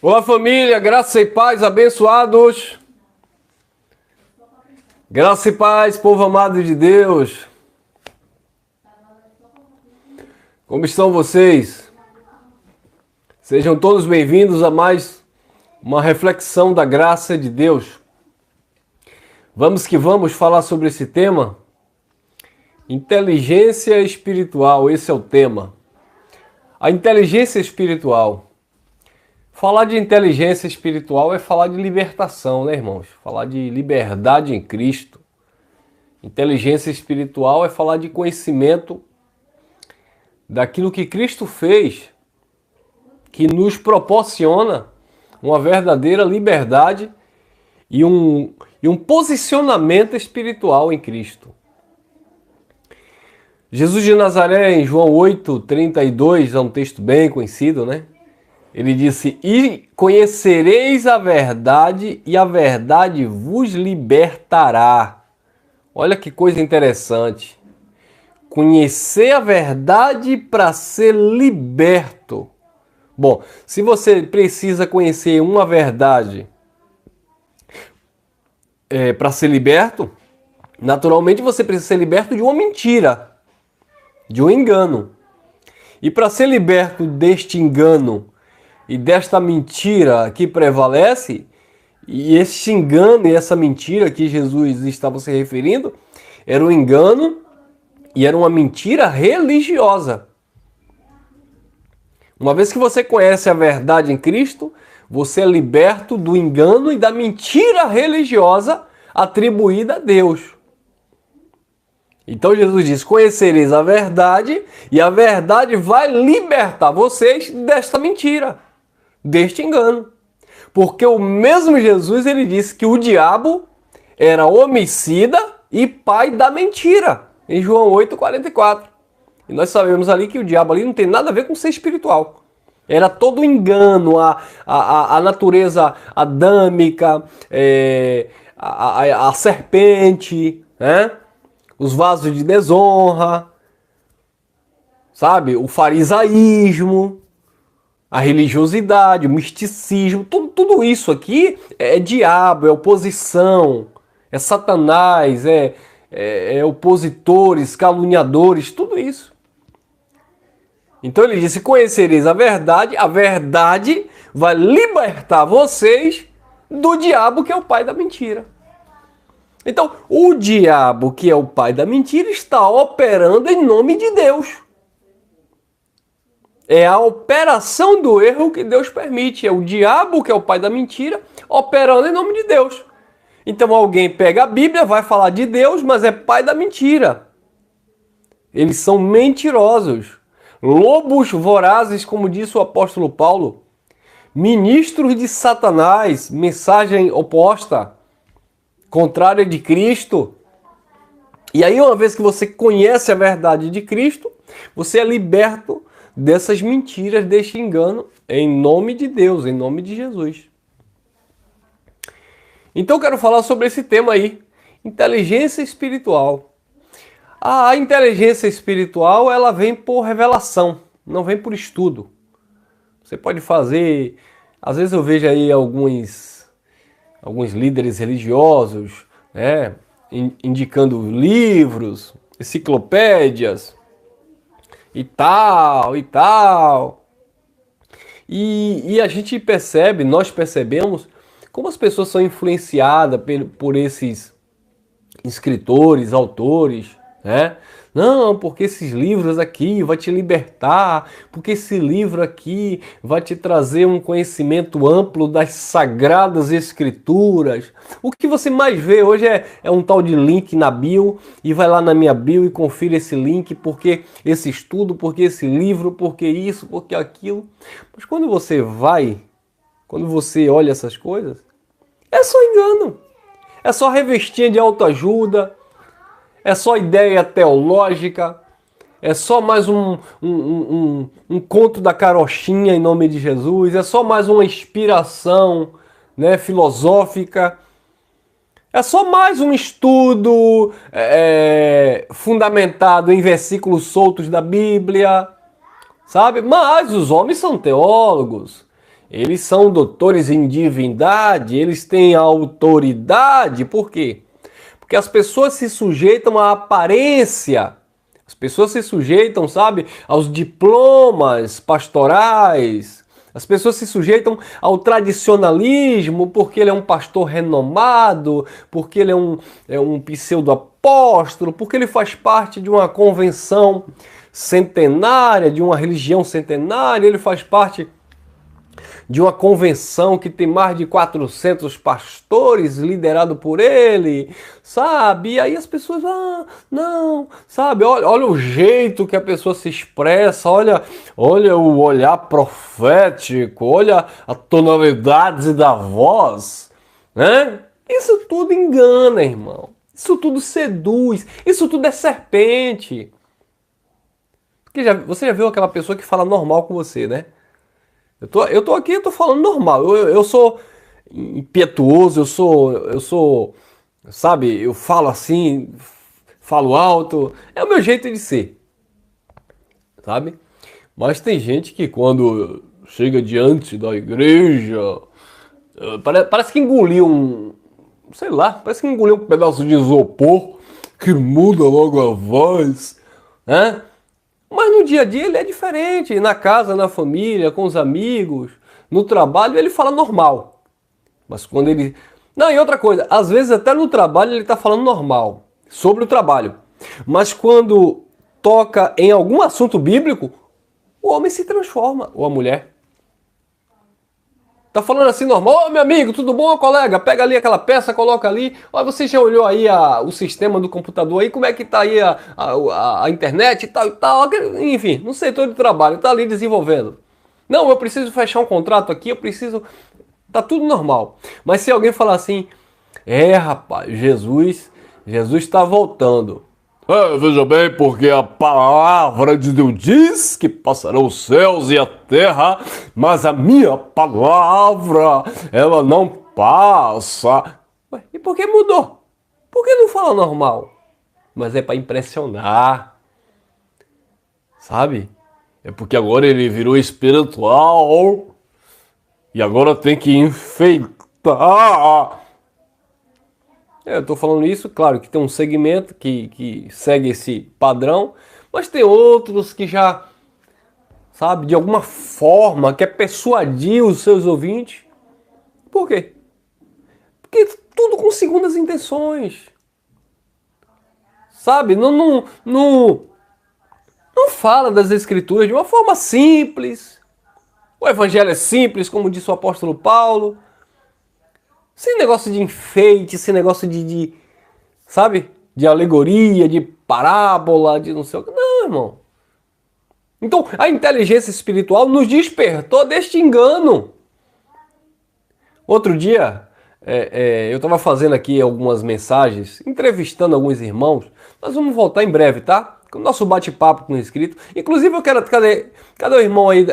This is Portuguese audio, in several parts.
Olá, família, graça e paz, abençoados. Graça e paz, povo amado de Deus. Como estão vocês? Sejam todos bem-vindos a mais uma reflexão da graça de Deus. Vamos que vamos falar sobre esse tema. Inteligência espiritual, esse é o tema. A inteligência espiritual. Falar de inteligência espiritual é falar de libertação, né, irmãos? Falar de liberdade em Cristo. Inteligência espiritual é falar de conhecimento daquilo que Cristo fez, que nos proporciona uma verdadeira liberdade e um posicionamento espiritual em Cristo. Jesus de Nazaré, em João 8:32, é um texto bem conhecido, né? Ele disse: "E conhecereis a verdade, e a verdade vos libertará." Olha que coisa interessante. Conhecer a verdade para ser liberto. Bom, se você precisa conhecer uma verdade para ser liberto, naturalmente você precisa ser liberto de uma mentira, de um engano. E para ser liberto deste engano e desta mentira que prevalece, e esse engano e essa mentira que Jesus estava se referindo, era um engano e era uma mentira religiosa. Uma vez que você conhece a verdade em Cristo, você é liberto do engano e da mentira religiosa atribuída a Deus. Então Jesus diz: conhecereis a verdade e a verdade vai libertar vocês desta mentira, deste engano. Porque o mesmo Jesus, ele disse que o diabo era homicida e pai da mentira, em João 8:44. E nós sabemos ali que o diabo ali não tem nada a ver com ser espiritual. Era todo engano, a natureza adâmica, a serpente, né? Os vasos de desonra, sabe? O farisaísmo, a religiosidade, o misticismo, tudo isso aqui é diabo, é oposição, é Satanás, é opositores, caluniadores, tudo isso. Então ele disse: conhecereis a verdade vai libertar vocês do diabo, que é o pai da mentira. Então, o diabo, que é o pai da mentira, está operando em nome de Deus. É a operação do erro que Deus permite. É o diabo, que é o pai da mentira, operando em nome de Deus. Então alguém pega a Bíblia, vai falar de Deus, mas é pai da mentira. Eles são mentirosos. Lobos vorazes, como disse o apóstolo Paulo. Ministros de Satanás, mensagem oposta, contrária de Cristo. E aí, uma vez que você conhece a verdade de Cristo, você é liberto dessas mentiras, deste engano, em nome de Deus, em nome de Jesus. Então eu quero falar sobre esse tema aí, inteligência espiritual. A inteligência espiritual, ela vem por revelação, não vem por estudo. Você pode fazer, às vezes eu vejo aí alguns líderes religiosos, né, indicando livros, enciclopédias e tal. E a gente percebe, nós percebemos como as pessoas são influenciadas por esses escritores, autores, né? Não, porque esses livros aqui vai te libertar, porque esse livro aqui vai te trazer um conhecimento amplo das sagradas escrituras. O que você mais vê hoje é um tal de link na bio, e vai lá na minha bio e confira esse link, porque esse estudo, porque esse livro, porque isso, porque aquilo. Mas quando você olha essas coisas, é só engano, é só revestinha de autoajuda, é só ideia teológica, é só mais um conto da carochinha em nome de Jesus, é só mais uma inspiração, né, filosófica, é só mais um estudo fundamentado em versículos soltos da Bíblia, sabe? Mas os homens são teólogos, Eles são doutores em divindade, eles têm autoridade. Por quê? Porque as pessoas se sujeitam à aparência. As pessoas se sujeitam, sabe, aos diplomas pastorais. As pessoas se sujeitam ao tradicionalismo porque ele é um pastor renomado, porque ele é um pseudo-apóstolo, porque ele faz parte de uma convenção centenária, de uma religião centenária, ele faz parte de uma convenção que tem mais de 400 pastores liderado por ele, sabe? E aí as pessoas, não, sabe? Olha o jeito que a pessoa se expressa, olha o olhar profético, olha a tonalidade da voz, né? Isso tudo engana, irmão. Isso tudo seduz, isso tudo é serpente. Porque você já viu aquela pessoa que fala normal com você, né? Eu tô aqui, eu tô falando normal. Eu sou impetuoso, eu sou, sabe, eu falo assim, falo alto. É o meu jeito de ser, sabe? Mas tem gente que quando chega diante da igreja, parece que engoliu sei lá, parece que engoliu um pedaço de isopor que muda logo a voz, né? Mas no dia a dia ele é diferente, na casa, na família, com os amigos, no trabalho ele fala normal. Mas quando ele... Não, e outra coisa, às vezes até no trabalho ele está falando normal, sobre o trabalho. Mas quando toca em algum assunto bíblico, o homem se transforma, ou a mulher. Tá falando assim normal, ô meu amigo, tudo bom, colega? Pega ali aquela peça, coloca ali. Olha, você já olhou aí o sistema do computador aí, como é que tá aí a internet e tal e tal. Enfim, no setor de trabalho, tá ali desenvolvendo. Não, eu preciso fechar um contrato aqui, eu preciso... Tá tudo normal. Mas se alguém falar assim, rapaz, Jesus está voltando. Veja bem, porque a palavra de Deus diz que passarão os céus e a terra, mas a minha palavra, ela não passa. Ué, e por que mudou? Por que não fala normal? Mas é para impressionar, sabe? É porque agora ele virou espiritual e agora tem que enfeitar. Eu estou falando isso, claro que tem um segmento que segue esse padrão, mas tem outros que já, sabe, de alguma forma quer persuadir os seus ouvintes. Por quê? Porque tudo com segundas intenções. Sabe? Não fala das escrituras de uma forma simples. O evangelho é simples, como disse o apóstolo Paulo. Sem negócio de enfeite, sem negócio sabe? De alegoria, de parábola, de não sei o que. Não, irmão. Então, a inteligência espiritual nos despertou deste engano. Outro dia, eu estava fazendo aqui algumas mensagens, entrevistando alguns irmãos. Nós vamos voltar em breve, tá? Com o nosso bate-papo com o inscrito. Inclusive, eu quero... Cadê o irmão aí?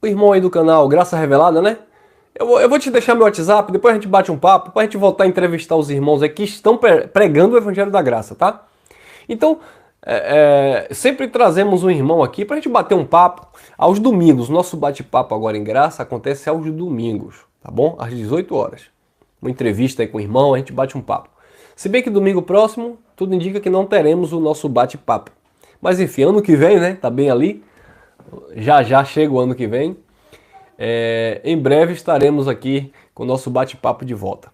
O irmão aí do canal Graça Revelada, né? Eu vou te deixar meu WhatsApp, depois a gente bate um papo, para a gente voltar a entrevistar os irmãos aqui que estão pregando o Evangelho da Graça, tá? Então, sempre trazemos um irmão aqui para a gente bater um papo aos domingos. Nosso bate-papo agora em Graça acontece aos domingos, tá bom? Às 18 horas. Uma entrevista aí com o irmão, a gente bate um papo. Se bem que domingo próximo, tudo indica que não teremos o nosso bate-papo. Mas enfim, ano que vem, né? Tá bem ali. Já chega o ano que vem. Em breve estaremos aqui com o nosso bate-papo de volta.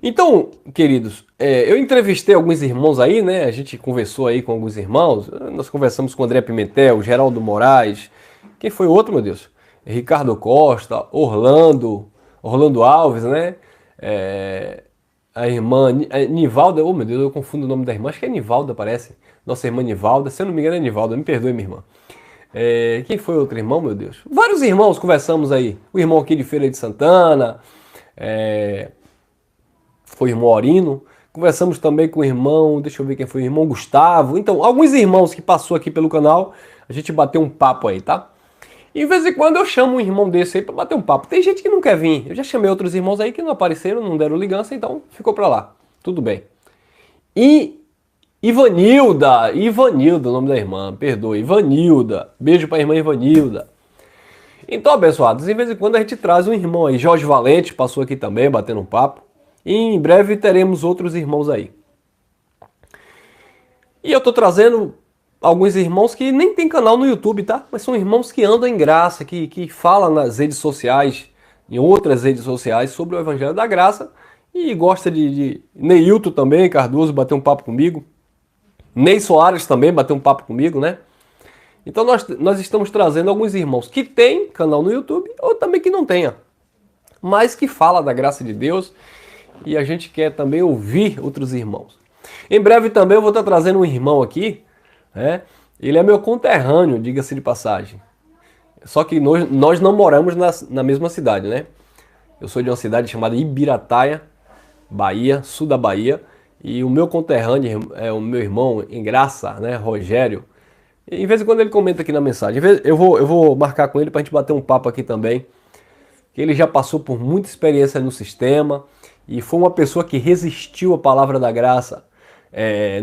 Então, queridos, eu entrevistei alguns irmãos aí, né? A gente conversou aí com alguns irmãos. Nós conversamos com o André Pimentel, Geraldo Moraes. Quem foi o outro, meu Deus? Ricardo Costa, Orlando Alves, né? A irmã Nivalda. Oh, meu Deus, eu confundo o nome da irmã. Acho que é Nivalda, parece. Nossa irmã Nivalda. Se eu não me engano é Nivalda. Me perdoe, minha irmã. Quem foi outro irmão, meu Deus? Vários irmãos conversamos aí. O irmão aqui de Feira de Santana, foi o irmão Orino. Conversamos também com o irmão, deixa eu ver quem foi, o irmão Gustavo. Então, alguns irmãos que passou aqui pelo canal, a gente bateu um papo aí, tá? E de vez em quando eu chamo um irmão desse aí pra bater um papo. Tem gente que não quer vir. Eu já chamei outros irmãos aí que não apareceram, não deram ligança, então ficou pra lá. Tudo bem. E Ivanilda, o nome da irmã, perdoe, Ivanilda. Beijo pra irmã Ivanilda. Então, abençoados, de vez em quando a gente traz um irmão aí. Jorge Valente passou aqui também, batendo um papo. E em breve teremos outros irmãos aí. E eu tô trazendo alguns irmãos que nem tem canal no YouTube, tá? Mas são irmãos que andam em graça, que falam nas redes sociais, em outras redes sociais, sobre o Evangelho da Graça. E gosta de Neilton também, Cardoso, bater um papo comigo. Ney Soares também bateu um papo comigo, né? Então nós estamos trazendo alguns irmãos que têm canal no YouTube ou também que não tenha, mas que fala da graça de Deus e a gente quer também ouvir outros irmãos. Em breve também eu vou estar trazendo um irmão aqui, né? Ele é meu conterrâneo, diga-se de passagem. Só que nós não moramos na mesma cidade, né? Eu sou de uma cidade chamada Ibirataia, Bahia, sul da Bahia. E o meu conterrâneo é o meu irmão em graça, né, Rogério. E, em vez em quando ele comenta aqui na mensagem. Eu vou marcar com ele para a gente bater um papo aqui também. Ele já passou por muita experiência no sistema e foi uma pessoa que resistiu à palavra da graça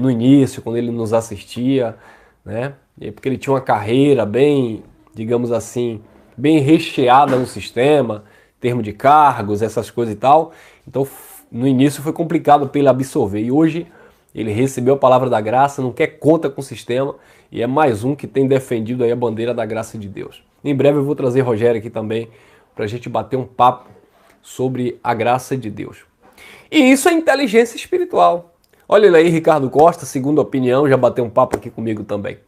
no início, quando ele nos assistia, né? Porque ele tinha uma carreira bem, digamos assim, bem recheada no sistema, termo de cargos, essas coisas e tal. Então, no início foi complicado para ele absorver e hoje ele recebeu a palavra da graça, não quer conta com o sistema e é mais um que tem defendido aí a bandeira da graça de Deus. Em breve eu vou trazer Rogério aqui também para a gente bater um papo sobre a graça de Deus. E isso é inteligência espiritual. Olha ele aí, Ricardo Costa, segunda opinião, já bateu um papo aqui comigo também.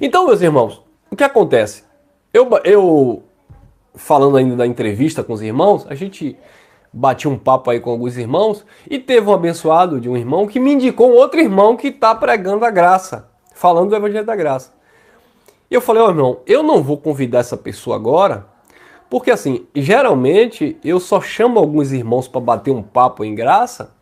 Então, meus irmãos, o que acontece? Eu falando ainda da entrevista com os irmãos, a gente bati um papo aí com alguns irmãos e teve um abençoado de um irmão que me indicou um outro irmão que está pregando a graça, falando do Evangelho da Graça. E eu falei, irmão, eu não vou convidar essa pessoa agora, porque assim, geralmente eu só chamo alguns irmãos para bater um papo em graça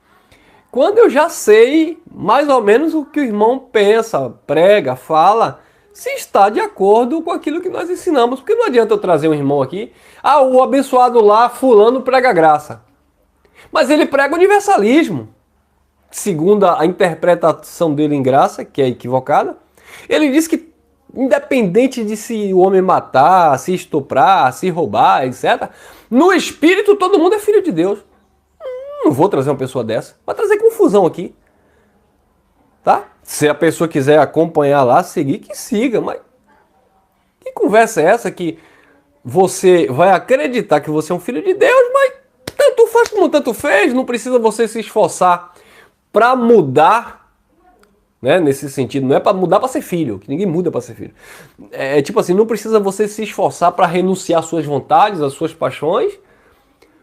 quando eu já sei mais ou menos o que o irmão pensa, prega, fala, se está de acordo com aquilo que nós ensinamos. Porque não adianta eu trazer um irmão aqui, o abençoado lá, fulano prega graça. Mas ele prega universalismo. Segundo a interpretação dele em graça, que é equivocada, ele diz que independente de se o homem matar, se estuprar, se roubar, etc., no espírito todo mundo é filho de Deus. Não vou trazer uma pessoa dessa. Vai trazer confusão aqui. Tá? Se a pessoa quiser acompanhar lá, seguir, que siga. Mas que conversa é essa que você vai acreditar que você é um filho de Deus, mas tanto faz como tanto fez, não precisa você se esforçar para mudar, né? Nesse sentido, não é para mudar para ser filho, que ninguém muda para ser filho. É tipo assim, não precisa você se esforçar para renunciar às suas vontades, às suas paixões,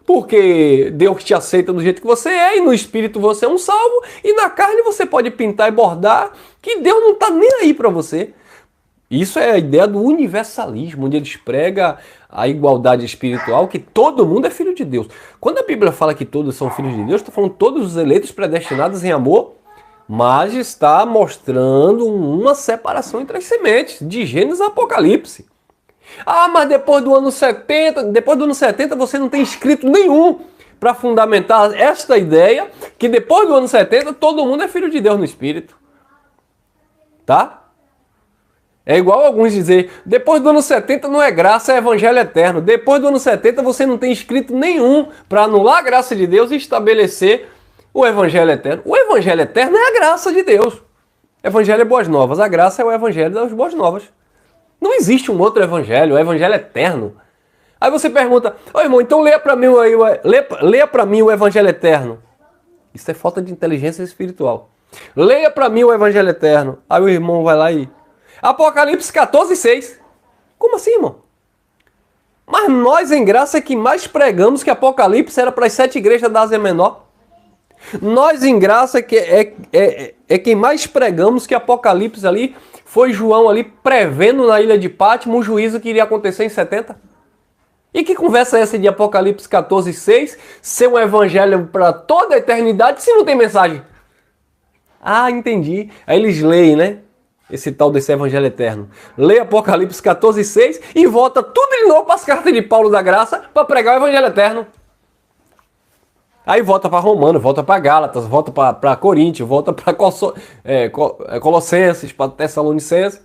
porque Deus te aceita do jeito que você é, e no espírito você é um salvo, e na carne você pode pintar e bordar, que Deus não está nem aí para você. Isso é a ideia do universalismo, onde eles pregam a igualdade espiritual, que todo mundo é filho de Deus. Quando a Bíblia fala que todos são filhos de Deus, está falando todos os eleitos predestinados em amor, mas está mostrando uma separação entre as sementes, de Gênesis a Apocalipse. Mas depois do ano 70 você não tem escrito nenhum para fundamentar esta ideia que depois do ano 70 todo mundo é filho de Deus no espírito. Tá? É igual alguns dizer, depois do ano 70 não é graça, é evangelho eterno. Depois do ano 70 você não tem escrito nenhum para anular a graça de Deus e estabelecer o evangelho eterno. O evangelho eterno é a graça de Deus. O evangelho é boas novas, a graça é o evangelho das boas novas. Não existe um outro evangelho, o evangelho é eterno. Aí você pergunta, irmão, então leia para mim o evangelho eterno. Isso é falta de inteligência espiritual. Leia para mim o evangelho eterno. Aí o irmão vai lá e... Apocalipse 14:6. Como assim, irmão? Mas nós em graça é que mais pregamos que Apocalipse era para as 7 igrejas da Ásia Menor. Nós em graça é quem mais pregamos que Apocalipse ali foi João ali prevendo na ilha de Pátimo o juízo que iria acontecer em 70. E que conversa é essa de Apocalipse 14:6 ser um evangelho para toda a eternidade se não tem mensagem? Entendi. Aí eles leem, né? Esse tal desse evangelho eterno. Lê Apocalipse 14:6 e volta tudo de novo para as cartas de Paulo da Graça para pregar o evangelho eterno. Aí volta para Romanos, volta para Gálatas, volta para Coríntios, volta para Colossenses, para Tessalonicenses,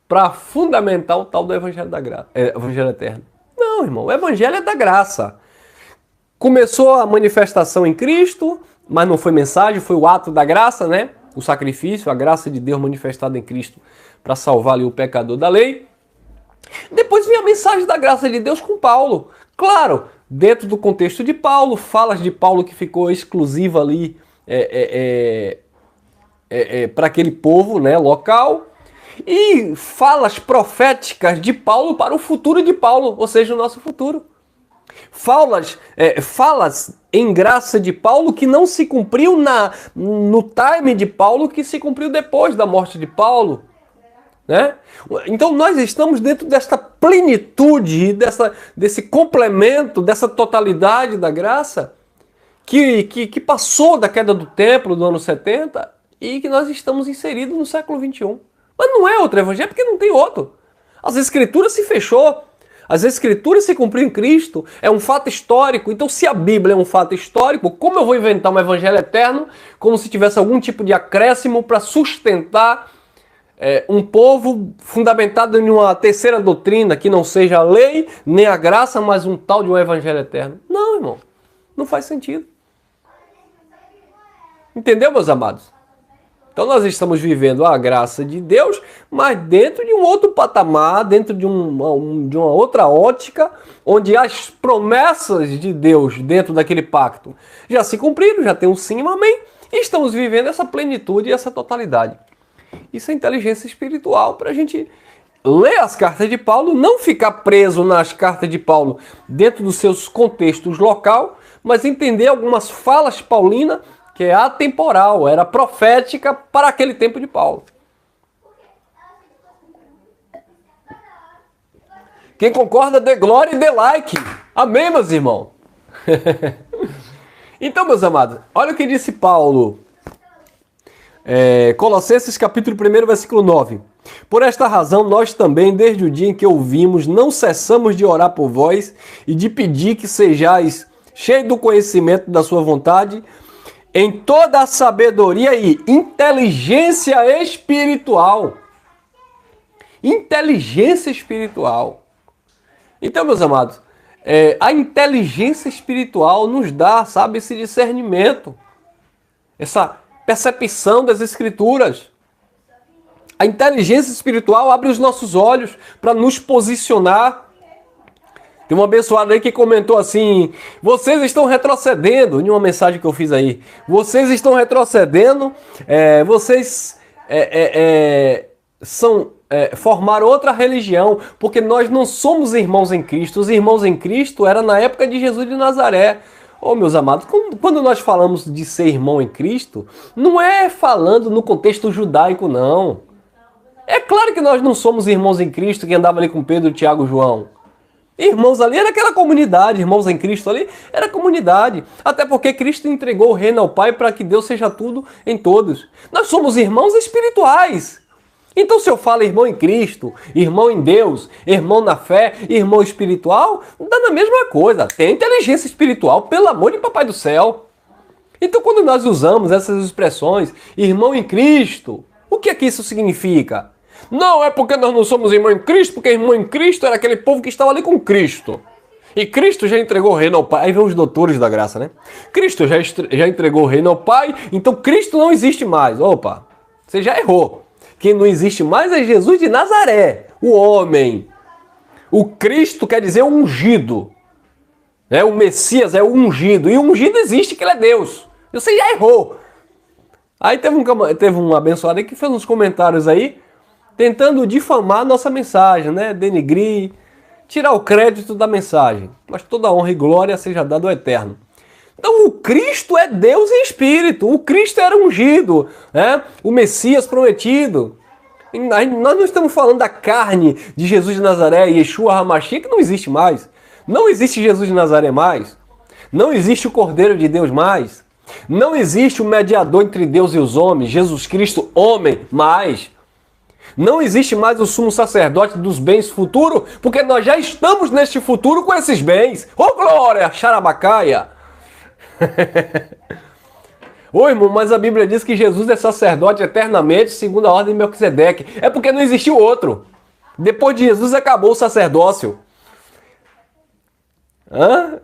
para fundamentar o tal do Evangelho da Graça, Evangelho Eterno. Não, irmão, o Evangelho é da graça. Começou a manifestação em Cristo, mas não foi mensagem, foi o ato da graça, né? O sacrifício, a graça de Deus manifestada em Cristo para salvar ali o pecador da lei. Depois vem a mensagem da graça de Deus com Paulo. Claro, dentro do contexto de Paulo, falas de Paulo que ficou exclusiva ali para aquele povo, né, local. E falas proféticas de Paulo para o futuro de Paulo, ou seja, o nosso futuro. Falas em graça de Paulo que não se cumpriu no time de Paulo, que se cumpriu depois da morte de Paulo. Né? Então nós estamos dentro desta plenitude, desse complemento, dessa totalidade da graça que passou da queda do templo do ano 70 e que nós estamos inseridos no século 21. Mas não é outro evangelho porque não tem outro. As escrituras se fechou. As escrituras se cumpriram em Cristo, é um fato histórico. Então, se a Bíblia é um fato histórico, como eu vou inventar um evangelho eterno, como se tivesse algum tipo de acréscimo para sustentar um povo fundamentado em uma terceira doutrina, que não seja a lei, nem a graça, mas um tal de um evangelho eterno? Não, irmão, não faz sentido. Entendeu, meus amados? Então nós estamos vivendo a graça de Deus, mas dentro de um outro patamar, dentro de uma outra ótica, onde as promessas de Deus dentro daquele pacto já se cumpriram, já tem um sim e um amém, e estamos vivendo essa plenitude e essa totalidade. Isso é inteligência espiritual para a gente ler as cartas de Paulo, não ficar preso nas cartas de Paulo dentro dos seus contextos local, mas entender algumas falas paulinas que é atemporal, era profética para aquele tempo de Paulo. Quem concorda, dê glória e dê like. Amém, meus irmãos? Então, meus amados, olha o que disse Paulo. Colossenses capítulo 1, versículo 9. Por esta razão, nós também, desde o dia em que ouvimos, não cessamos de orar por vós e de pedir que sejais cheios do conhecimento da sua vontade, em toda a sabedoria e inteligência espiritual. Inteligência espiritual. Então, meus amados, a inteligência espiritual nos dá, sabe, esse discernimento, essa percepção das escrituras. A inteligência espiritual abre os nossos olhos para nos posicionar. Tem um abençoado aí que comentou assim: vocês estão retrocedendo, em uma mensagem que eu fiz aí. Vocês estão retrocedendo, formaram outra religião, porque nós não somos irmãos em Cristo. Os irmãos em Cristo era na época de Jesus de Nazaré. Oh, meus amados, quando nós falamos de ser irmão em Cristo, não é falando no contexto judaico, não. É claro que nós não somos irmãos em Cristo que andava ali com Pedro, Tiago e João. Irmãos ali era aquela comunidade, irmãos em Cristo ali era comunidade. Até porque Cristo entregou o reino ao Pai para que Deus seja tudo em todos. Nós somos irmãos espirituais. Então se eu falo irmão em Cristo, irmão em Deus, irmão na fé, irmão espiritual, dá na mesma coisa. Tem inteligência espiritual, pelo amor de Papai do Céu. Então quando nós usamos essas expressões, irmão em Cristo, o que é que isso significa? Não é porque nós não somos irmão em Cristo, porque irmão em Cristo era aquele povo que estava ali com Cristo. E Cristo já entregou o reino ao Pai. Aí vem os doutores da graça, né? Cristo já entregou o reino ao Pai, então Cristo não existe mais. Opa, você já errou. Quem não existe mais é Jesus de Nazaré, o homem. O Cristo quer dizer ungido. O Messias é o ungido. E o ungido existe, que ele é Deus. Você já errou. Aí teve um abençoado aí que fez uns comentários aí, tentando difamar a nossa mensagem, né? Denegrir, tirar o crédito da mensagem. Mas toda honra e glória seja dada ao Eterno. Então o Cristo é Deus em espírito. O Cristo era ungido, né? O Messias prometido. Nós não estamos falando da carne de Jesus de Nazaré, Yeshua HaMashiach, que não existe mais. Não existe Jesus de Nazaré mais. Não existe o Cordeiro de Deus mais. Não existe o mediador entre Deus e os homens, Jesus Cristo, homem, mais. Não existe mais o sumo sacerdote dos bens futuros, porque nós já estamos neste futuro com esses bens. Oh, glória, xarabacaia! Ô irmão, mas a Bíblia diz que Jesus é sacerdote eternamente, segundo a ordem de Melquisedeque. É porque não existiu outro. Depois de Jesus acabou o sacerdócio. Hã?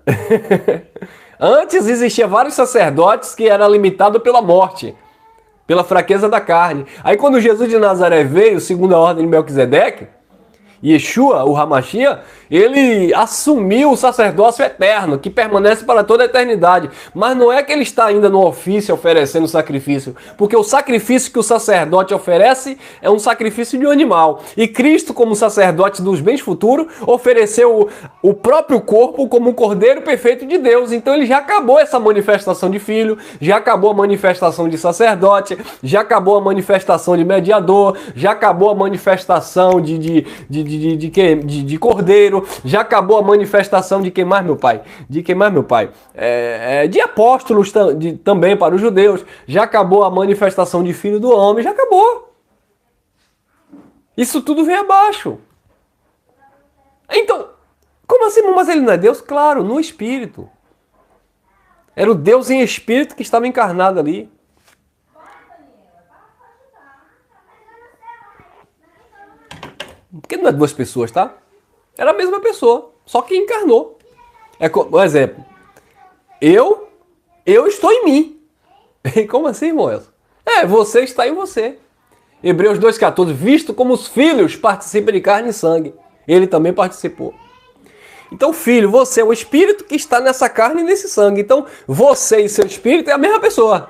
Antes existia vários sacerdotes que era limitado pela morte, pela fraqueza da carne. Aí quando Jesus de Nazaré veio, segundo a ordem de Melquisedeque, Yeshua, o Hamashia, ele assumiu o sacerdócio eterno, que permanece para toda a eternidade. Mas não é que ele está ainda no ofício oferecendo sacrifício, porque o sacrifício que o sacerdote oferece é um sacrifício de um animal. E Cristo, como sacerdote dos bens futuros, ofereceu o próprio corpo como um cordeiro perfeito de Deus. Então ele já acabou essa manifestação de filho, já acabou a manifestação de sacerdote, já acabou a manifestação de mediador, já acabou a manifestação de cordeiro, já acabou a manifestação de quem mais, meu pai? De quem mais, meu pai? De apóstolos também para os judeus, já acabou a manifestação de filho do homem, já acabou. Isso tudo vem abaixo. Então, como assim? Mas ele não é Deus? Claro, no Espírito. Era o Deus em Espírito que estava encarnado ali. Porque não é duas pessoas, tá? Era a mesma pessoa, só que encarnou. Por exemplo, eu estou em mim. Como assim, irmão? Você está em você. Hebreus 2,14, visto como os filhos participam de carne e sangue. Ele também participou. Então, filho, você é o espírito que está nessa carne e nesse sangue. Então, você e seu espírito é a mesma pessoa.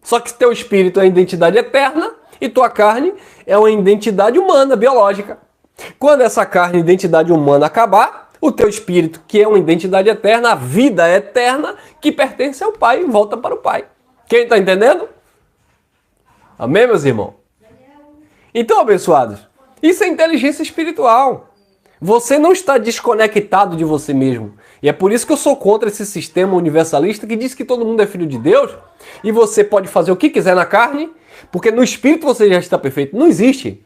Só que teu espírito é a identidade eterna e tua carne é uma identidade humana, biológica. Quando essa carne, identidade humana, acabar, o teu espírito, que é uma identidade eterna, a vida eterna, que pertence ao Pai, volta para o Pai. Quem está entendendo? Amém, meus irmãos? Então, abençoados, isso é inteligência espiritual. Você não está desconectado de você mesmo. E é por isso que eu sou contra esse sistema universalista que diz que todo mundo é filho de Deus e você pode fazer o que quiser na carne, porque no espírito você já está perfeito. Não existe.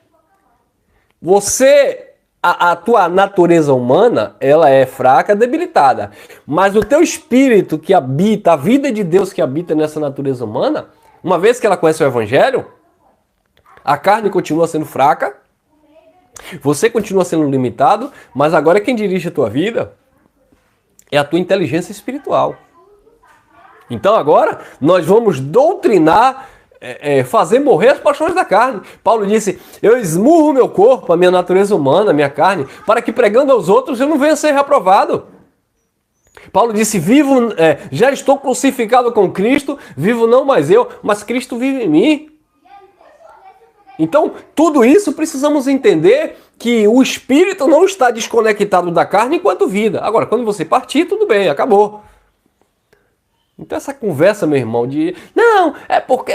A tua natureza humana, ela é fraca, debilitada. Mas o teu espírito que habita, a vida de Deus que habita nessa natureza humana, uma vez que ela conhece o Evangelho, a carne continua sendo fraca, você continua sendo limitado, mas agora quem dirige a tua vida é a tua inteligência espiritual. Então agora nós vamos doutrinar, fazer morrer as paixões da carne. Paulo disse, eu esmurro meu corpo, a minha natureza humana, a minha carne, para que pregando aos outros eu não venha a ser reprovado. Paulo disse, já estou crucificado com Cristo, vivo não mais eu, mas Cristo vive em mim. Então, tudo isso precisamos entender que o espírito não está desconectado da carne enquanto vida. Agora, quando você partir, tudo bem, acabou. Então essa conversa, meu irmão, de não, é porque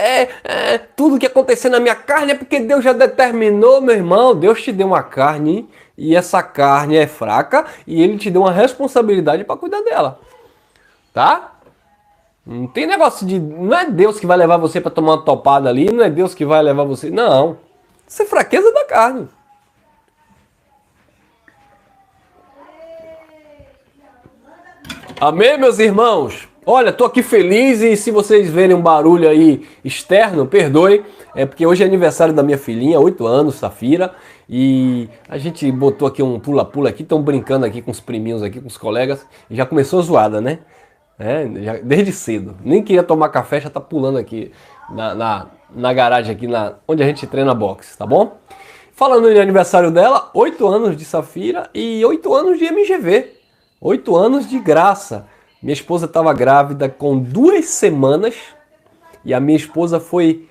tudo que acontecer na minha carne é porque Deus já determinou, meu irmão. Deus te deu uma carne e essa carne é fraca e Ele te deu uma responsabilidade para cuidar dela. Tá? Não tem negócio de... Não é Deus que vai levar você para tomar uma topada ali, não é Deus que vai levar você... Não. Isso é fraqueza da carne. Amém, meus irmãos? Olha, tô aqui feliz e se vocês verem um barulho aí externo, perdoe. É porque hoje é aniversário da minha filhinha, 8 anos, Safira. E a gente botou aqui um pula-pula aqui, estão brincando aqui com os priminhos aqui, com os colegas. E já começou a zoada, né? Desde cedo. Nem queria tomar café, já tá pulando aqui na garagem aqui, onde a gente treina boxe, tá bom? Falando de aniversário dela, 8 anos de Safira e 8 anos de MGV. 8 anos de graça. Minha esposa estava grávida com 2 semanas e a minha esposa foi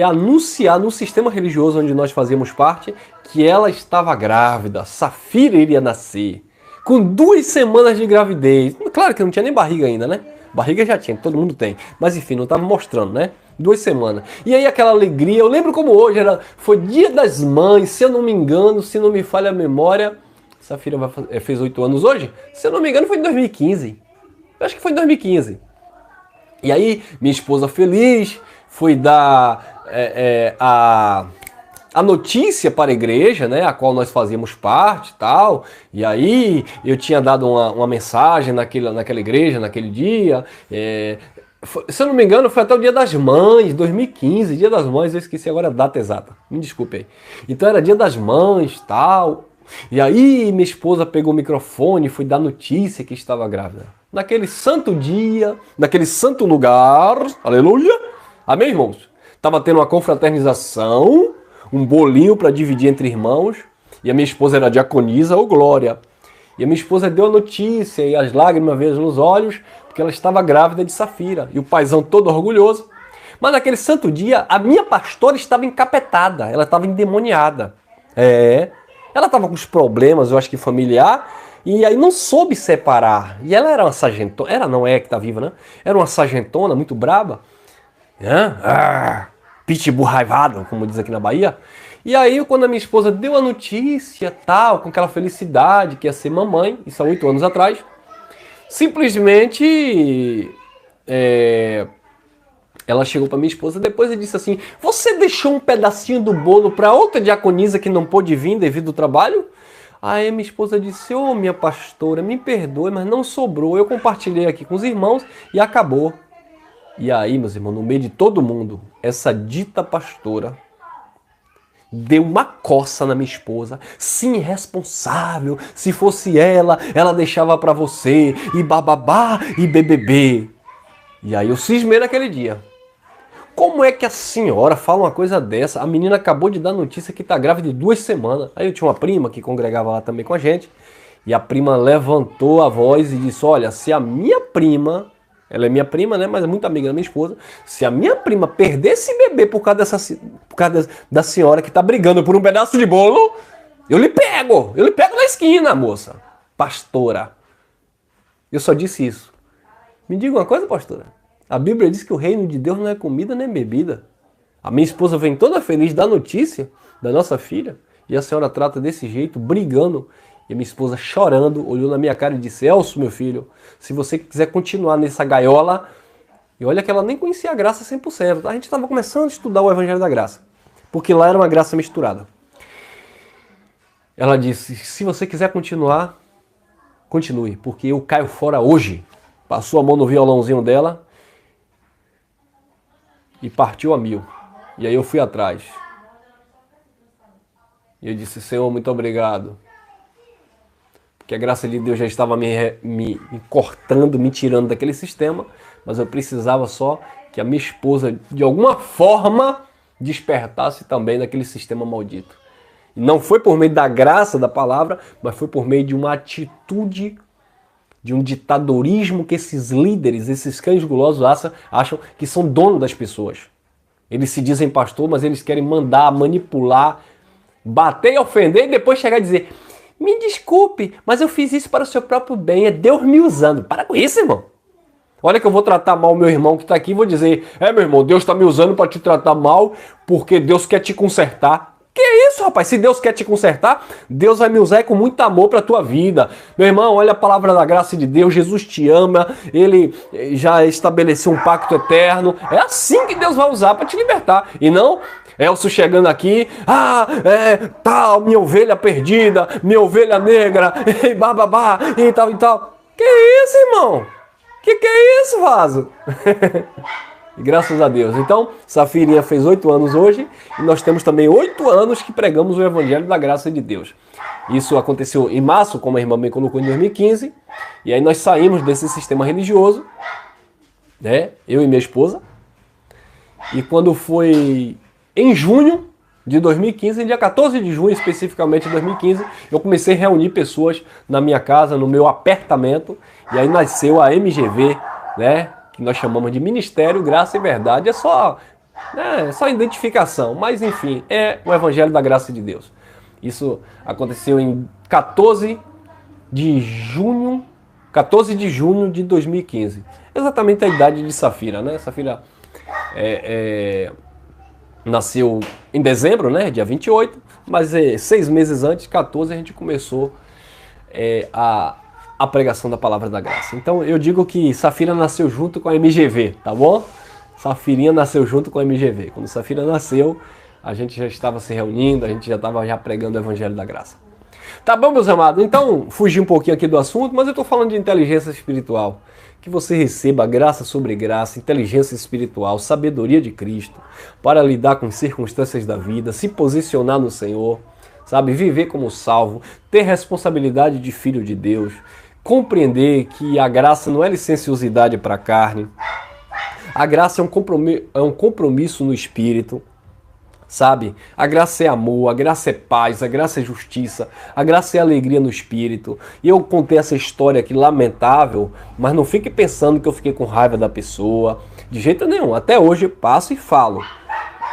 anunciar no sistema religioso onde nós fazíamos parte que ela estava grávida, Safira iria nascer. Com 2 semanas de gravidez. Claro que não tinha nem barriga ainda, né? Barriga já tinha, todo mundo tem. Mas enfim, não estava mostrando, né? 2 semanas. E aí aquela alegria, eu lembro como hoje, foi Dia das Mães, se eu não me engano, se não me falha a memória. Safira fez 8 anos hoje? Se eu não me engano foi em 2015. Eu acho que foi em 2015. E aí, minha esposa feliz, foi dar a notícia para a igreja, né, a qual nós fazíamos parte e tal, e aí eu tinha dado uma mensagem naquela igreja, naquele dia, se eu não me engano foi até o Dia das Mães, 2015, Dia das Mães, eu esqueci agora a data exata, me desculpe aí. Então era Dia das Mães e tal, e aí minha esposa pegou o microfone e foi dar notícia que estava grávida. Naquele santo dia, naquele santo lugar, aleluia, amém, irmãos? Estava tendo uma confraternização, um bolinho para dividir entre irmãos, e a minha esposa era diaconisa, ô glória. E a minha esposa deu a notícia e as lágrimas veio nos olhos, porque ela estava grávida de Safira. E o paizão todo orgulhoso. Mas naquele santo dia, a minha pastora estava encapetada, ela estava endemoniada. Ela estava com os problemas, eu acho que familiar, e aí não soube separar. E ela era uma sargentona, não é que está viva, né? Era uma sargentona muito braba. Pitbull raivado, como diz aqui na Bahia. E aí, quando a minha esposa deu a notícia, tal, com aquela felicidade que ia ser mamãe, isso há 8 anos atrás, simplesmente ela chegou para minha esposa depois e disse assim: você deixou um pedacinho do bolo para outra diaconisa que não pôde vir devido ao trabalho? Aí minha esposa disse: ô minha pastora, me perdoe, mas não sobrou. Eu compartilhei aqui com os irmãos e acabou. E aí, meus irmãos, no meio de todo mundo, essa dita pastora deu uma coça na minha esposa. Sim, irresponsável. Se fosse ela deixava pra você. E bababá, e bebebê. E aí eu cismei naquele dia. Como é que a senhora fala uma coisa dessa? A menina acabou de dar notícia que tá grávida de 2 semanas. Aí eu tinha uma prima que congregava lá também com a gente. E a prima levantou a voz e disse: olha, se a minha prima... Ela é minha prima, né? Mas é muito amiga da minha esposa. Se a minha prima perder esse bebê por causa da senhora que tá brigando por um pedaço de bolo, eu lhe pego na esquina, moça. Pastora. Eu só disse isso. Me diga uma coisa, pastora. A Bíblia diz que o reino de Deus não é comida nem bebida. A minha esposa vem toda feliz da notícia da nossa filha e a senhora trata desse jeito, brigando. E a minha esposa chorando, olhou na minha cara e disse: Elcio, meu filho, se você quiser continuar nessa gaiola... E olha que ela nem conhecia a graça 100%. A gente estava começando a estudar o Evangelho da Graça. Porque lá era uma graça misturada. Ela disse: se você quiser continuar, continue. Porque eu caio fora hoje. Passou a mão no violãozinho dela e partiu a 1000. E aí eu fui atrás. E eu disse: Senhor, muito obrigado. Que a graça de Deus já estava me cortando, me tirando daquele sistema, mas eu precisava só que a minha esposa, de alguma forma, despertasse também daquele sistema maldito. E não foi por meio da graça da palavra, mas foi por meio de uma atitude, de um ditadorismo que esses líderes, esses cães gulosos acham que são donos das pessoas. Eles se dizem pastor, mas eles querem mandar, manipular, bater e ofender e depois chegar e dizer: me desculpe, mas eu fiz isso para o seu próprio bem. É Deus me usando. Para com isso, irmão. Olha que eu vou tratar mal o meu irmão que está aqui e vou dizer: meu irmão, Deus está me usando para te tratar mal porque Deus quer te consertar. Que isso, rapaz? Se Deus quer te consertar, Deus vai me usar com muito amor para a tua vida. Meu irmão, olha a palavra da graça de Deus. Jesus te ama. Ele já estabeleceu um pacto eterno. É assim que Deus vai usar para te libertar. E não... Elcio chegando aqui: tal, minha ovelha perdida, minha ovelha negra, e bababá, e tal e tal. Que isso, irmão? Que é isso, vaso? E graças a Deus. Então, Safirinha fez 8 anos hoje, e nós temos também 8 anos que pregamos o Evangelho da Graça de Deus. Isso aconteceu em março, como a irmã bem colocou, em 2015, e aí nós saímos desse sistema religioso, né? Eu e minha esposa, e quando foi... em junho de 2015, em dia 14 de junho especificamente de 2015, eu comecei a reunir pessoas na minha casa, no meu apartamento, e aí nasceu a MGV, né, que nós chamamos de Ministério Graça e Verdade. É só identificação, mas enfim, é o Evangelho da Graça de Deus. Isso aconteceu em 14 de junho de 2015, exatamente a idade de Safira, né? Safira nasceu em dezembro, né, dia 28, mas 6 meses antes, 14, a gente começou a pregação da Palavra da Graça. Então eu digo que Safira nasceu junto com a MGV, tá bom? Safirinha nasceu junto com a MGV. Quando Safira nasceu, a gente já estava se reunindo, a gente já estava já pregando o Evangelho da Graça. Tá bom, meus amados? Então, fugi um pouquinho aqui do assunto, mas eu estou falando de inteligência espiritual. Que você receba graça sobre graça, inteligência espiritual, sabedoria de Cristo, para lidar com as circunstâncias da vida, se posicionar no Senhor, sabe? Viver como salvo, ter responsabilidade de filho de Deus, compreender que a graça não é licenciosidade para a carne, a graça é um compromisso no espírito, sabe? A graça é amor, a graça é paz, a graça é justiça, a graça é alegria no espírito. E eu contei essa história aqui lamentável, mas não fique pensando que eu fiquei com raiva da pessoa, de jeito nenhum. Até hoje eu passo e falo.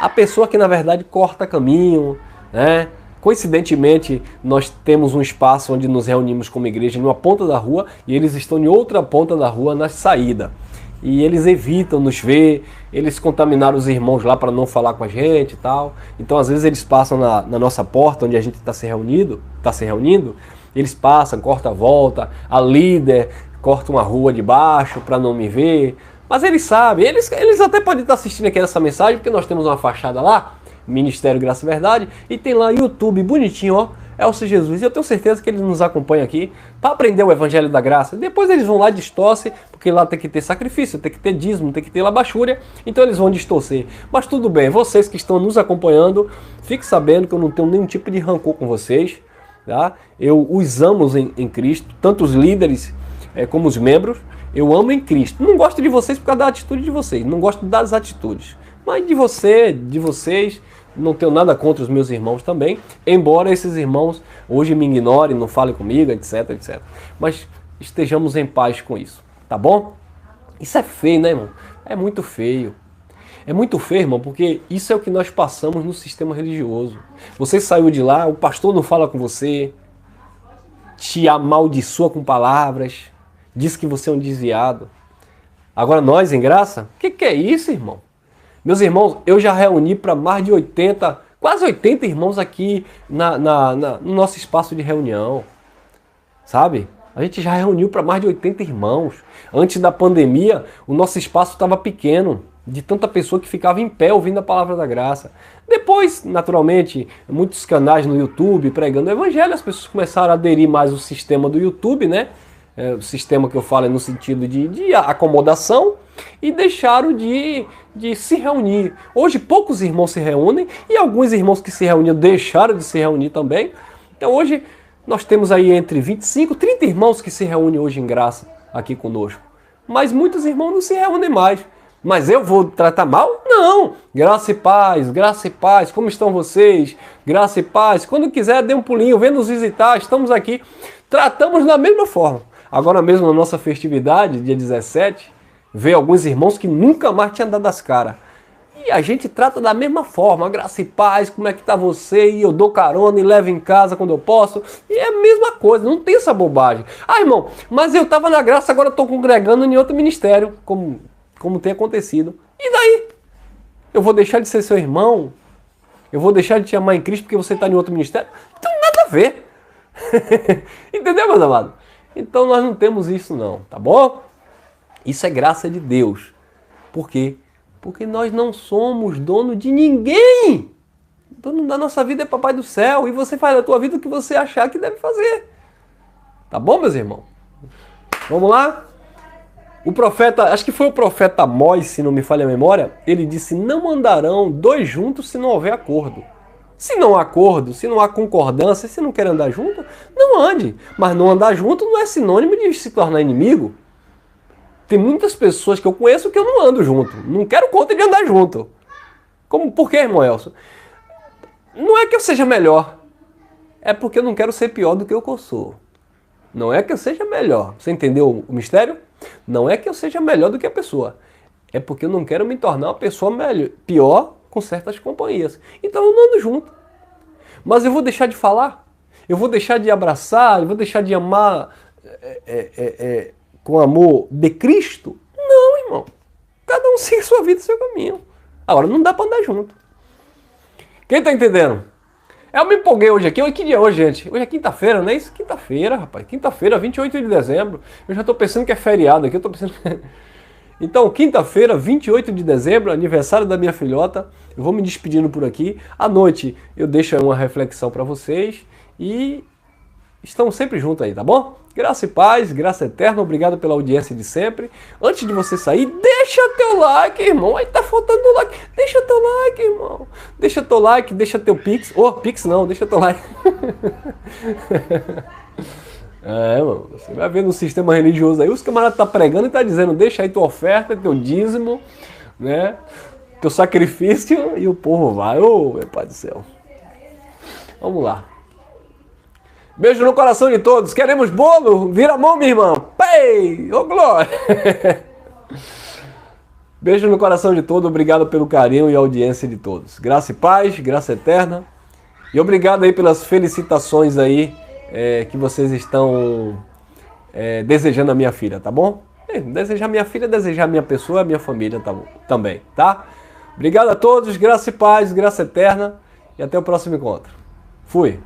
A pessoa que na verdade corta caminho, né? Coincidentemente, nós temos um espaço onde nos reunimos como igreja numa ponta da rua e eles estão em outra ponta da rua na saída. E eles evitam nos ver, eles contaminaram os irmãos lá para não falar com a gente e tal. Então, às vezes, eles passam na nossa porta, onde a gente está se reunindo, eles passam, cortam a volta, a líder corta uma rua de baixo para não me ver. Mas eles sabem, eles até podem estar assistindo aqui essa mensagem, porque nós temos uma fachada lá, Ministério Graça e Verdade, e tem lá YouTube bonitinho, ó, Elcio Jesus. E eu tenho certeza que eles nos acompanham aqui para aprender o Evangelho da Graça. Depois eles vão lá e distorcem, porque lá tem que ter sacrifício, tem que ter dízimo, tem que ter labachúria, então eles vão distorcer. Mas tudo bem, vocês que estão nos acompanhando, fiquem sabendo que eu não tenho nenhum tipo de rancor com vocês, tá? Eu os amo em Cristo, tanto os líderes como os membros, eu amo em Cristo. Não gosto de vocês por causa da atitude de vocês, não gosto das atitudes. Mas de vocês, não tenho nada contra os meus irmãos também, embora esses irmãos hoje me ignorem, não falem comigo, etc, etc. Mas estejamos em paz com isso, tá bom? Isso é feio, né, irmão? É muito feio. É muito feio, irmão, porque isso é o que nós passamos no sistema religioso. Você saiu de lá, o pastor não fala com você, te amaldiçoa com palavras, diz que você é um desviado. Agora nós, em graça, o que é isso, irmão? Meus irmãos, eu já reuni para mais de 80, quase 80 irmãos aqui no nosso espaço de reunião, sabe? A gente já reuniu para mais de 80 irmãos. Antes da pandemia, o nosso espaço estava pequeno, de tanta pessoa que ficava em pé ouvindo a palavra da graça. Depois, naturalmente, muitos canais no YouTube pregando o evangelho, as pessoas começaram a aderir mais ao sistema do YouTube, né? O sistema que eu falo é no sentido de acomodação, e deixaram de se reunir. Hoje poucos irmãos se reúnem e alguns irmãos que se reuniam deixaram de se reunir também. Então hoje nós temos aí entre 25 e 30 irmãos que se reúnem hoje em graça aqui conosco. Mas muitos irmãos não se reúnem mais. Mas eu vou tratar mal? Não! Graça e paz, como estão vocês? Graça e paz. Quando quiser, dê um pulinho, vem nos visitar, estamos aqui. Tratamos da mesma forma. Agora mesmo na nossa festividade, dia 17, veio alguns irmãos que nunca mais tinham dado as caras. E a gente trata da mesma forma, graça e paz, como é que tá você? E eu dou carona e levo em casa quando eu posso. E é a mesma coisa, não tem essa bobagem. Ah, irmão, mas eu tava na graça, agora eu tô congregando em outro ministério, como tem acontecido. E daí? Eu vou deixar de ser seu irmão? Eu vou deixar de te amar em Cristo porque você está em outro ministério? Então nada a ver. Entendeu, meus amados? Então nós não temos isso não, tá bom? Isso é graça de Deus. Por quê? Porque nós não somos dono de ninguém. O dono da nossa vida é Papai do Céu. E você faz da tua vida o que você achar que deve fazer. Tá bom, meus irmãos? Vamos lá? O profeta, acho que foi o profeta Amós, se não me falha a memória, ele disse, não andarão dois juntos se não houver acordo. Se não há acordo, se não há concordância, se não quer andar junto, não ande. Mas não andar junto não é sinônimo de se tornar inimigo. Tem muitas pessoas que eu conheço que eu não ando junto. Não quero conta de andar junto. Por quê, irmão Elcio? Não é que eu seja melhor. É porque eu não quero ser pior do que eu sou. Não é que eu seja melhor. Você entendeu o mistério? Não é que eu seja melhor do que a pessoa. É porque eu não quero me tornar uma pessoa pior com certas companhias. Então eu não ando junto. Mas eu vou deixar de falar? Eu vou deixar de abraçar? Eu vou deixar de amar com amor de Cristo? Não, irmão. Cada um segue sua vida e seu caminho. Agora, não dá para andar junto. Quem está entendendo? Eu me empolguei hoje aqui. Que dia é hoje, gente? Hoje é quinta-feira, não é isso? Quinta-feira, rapaz. Quinta-feira, 28 de dezembro. Eu já estou pensando que é feriado aqui. Eu estou pensando... Então, quinta-feira, 28 de dezembro, aniversário da minha filhota. Eu vou me despedindo por aqui. À noite eu deixo uma reflexão para vocês e estamos sempre juntos aí, tá bom? Graça e paz, graça eterna, obrigado pela audiência de sempre. Antes de você sair, deixa teu like, irmão. Aí tá faltando like. Deixa teu like, irmão. Deixa teu like, deixa teu pix. Pix não, deixa teu like. Mano, você vai ver no sistema religioso aí, os camaradas tá pregando e tá dizendo, deixa aí tua oferta, teu dízimo, né? Teu sacrifício e o povo vai. Meu pai do céu. Vamos lá. Beijo no coração de todos. Queremos bolo? Vira a mão, minha irmã. Pei! Ô, glória! Beijo no coração de todos. Obrigado pelo carinho e audiência de todos. Graça e paz, graça eterna. E obrigado aí pelas felicitações aí que vocês estão desejando a minha filha, tá bom? Desejar minha filha, desejar minha pessoa, a minha família também, tá? Obrigado a todos. Graça e paz, graça eterna. E até o próximo encontro. Fui!